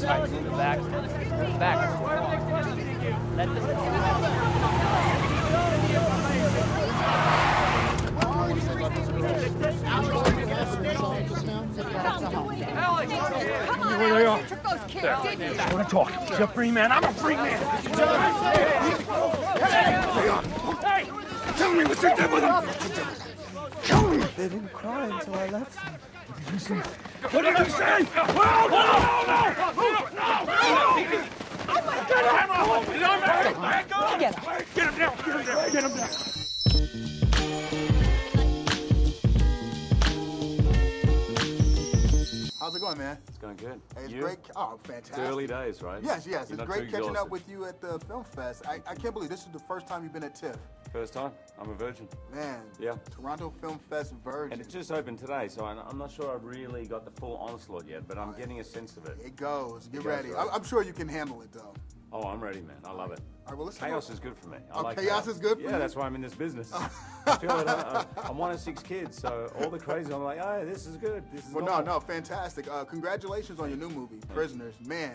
Right, in the back. Back. Let the... Where they are. I want to talk. You're a free man. I'm a free man. Hey! Tell me what you did with him. Tell me. They didn't cry until I left them. What did you say? Well, no! Get him down! Get him down! How's it going, man? It's going good. Hey, it's great. Oh, fantastic. It's early days, right? Yes. It's great catching up with you at the film fest. I can't believe this is the first time you've been at TIFF. First time. I'm a virgin. Man. Yeah. Toronto Film Fest virgin. And it just opened today, so I'm not sure I've really got the full onslaught yet, but I'm getting a sense of it. It goes. Get ready. Right. I'm sure you can handle it, though. Oh, I'm ready, man. I love it. All right, well, chaos is good for me. I like chaos is good for you? Yeah, that's why I'm in this business. I feel it. I'm one of 6 kids, so all the crazy, I'm like, oh, this is good. This is no, fantastic. Congratulations on your new movie, Prisoners. Man,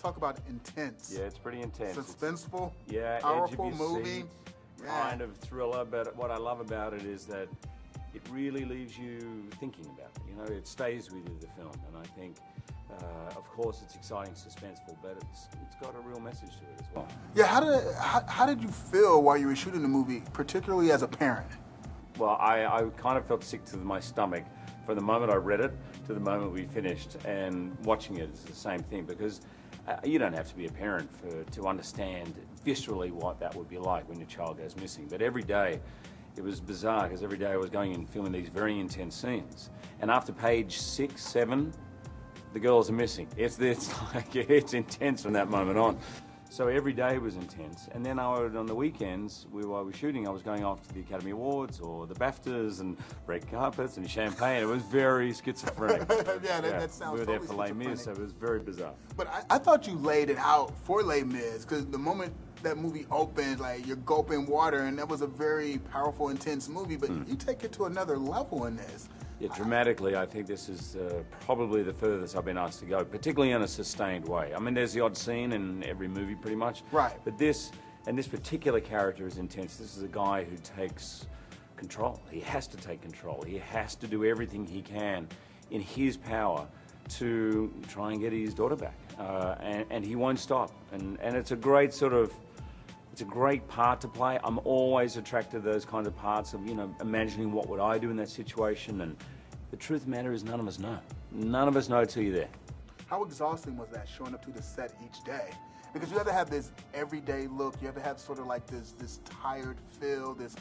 talk about intense. Yeah, it's pretty intense. Suspenseful. Yeah, powerful movie. Kind of thriller, but what I love about it is that it really leaves you thinking about it. You know, it stays with you, the film, and I think, of course, it's exciting, suspenseful, but it's got a real message to it as well. Yeah, how did you feel while you were shooting the movie, particularly as a parent? Well, I kind of felt sick to my stomach from the moment I read it to the moment we finished, and watching it is the same thing, because you don't have to be a parent to understand viscerally what that would be like when your child goes missing. But every day, it was bizarre, because every day I was going and filming these very intense scenes. And after page 6, 7, the girls are missing. It's intense from that moment on. So every day was intense. And then on the weekends, while we were shooting, I was going off to the Academy Awards or the BAFTAs and red carpets and champagne. It was very schizophrenic. That sounds We were there for Les Mis, so it was very bizarre. But I thought you laid it out for Les Mis, because the moment that movie opened, like, you're gulping water, and that was a very powerful, intense movie, but you take it to another level in this. Yeah, dramatically, I think this is probably the furthest I've been asked to go, particularly in a sustained way. I mean, there's the odd scene in every movie, pretty much. Right. But this particular character is intense. This is a guy who takes control. He has to take control. He has to do everything he can in his power to try and get his daughter back. And he won't stop. And it's a great it's a great part to play. I'm always attracted to those kind of parts of, you know, imagining what would I do in that situation. And the truth of the matter is none of us know. None of us know till you're there. How exhausting was that, showing up to the set each day? Because you have to have this everyday look. You have to have sort of like this tired feel, this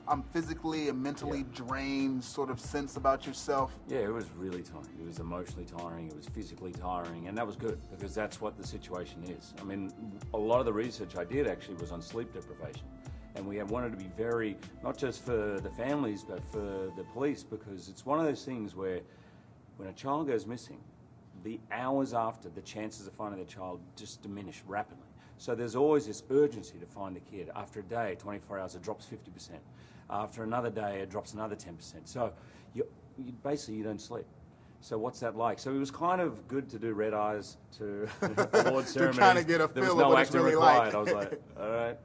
I'm physically and mentally drained sort of sense about yourself. Yeah, it was really tiring. It was emotionally tiring. It was physically tiring, and that was good, because that's what the situation is. I mean, a lot of the research I did actually was on sleep deprivation, and we wanted to be very, not just for the families, but for the police, because it's one of those things where when a child goes missing, the hours after, the chances of finding the child just diminish rapidly. So there's always this urgency to find the kid. After a day, 24 hours, it drops 50%. After another day, it drops another 10%. So basically you don't sleep. So what's that like? So it was kind of good to do red eyes to award ceremonies. To kind of get a feel of what it's really like. I was like, all right.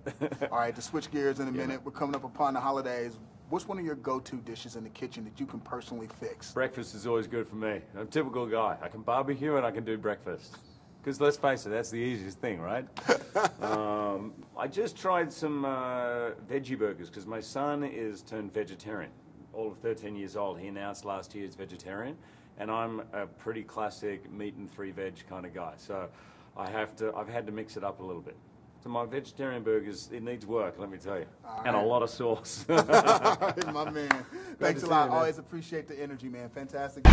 All right, to switch gears in a minute, we're coming up upon the holidays. What's one of your go-to dishes in the kitchen that you can personally fix? Breakfast is always good for me. I'm a typical guy. I can barbecue and I can do breakfast. Because let's face it, that's the easiest thing, right? I just tried some veggie burgers, because my son is turned vegetarian. All of 13 years old. He announced last year he's vegetarian, and I'm a pretty classic meat and 3 veg kind of guy. So I've had to mix it up a little bit. So my vegetarian burgers, it needs work, let me tell you. And a lot of sauce. My man. Thanks a lot. Always appreciate the energy, man. Fantastic.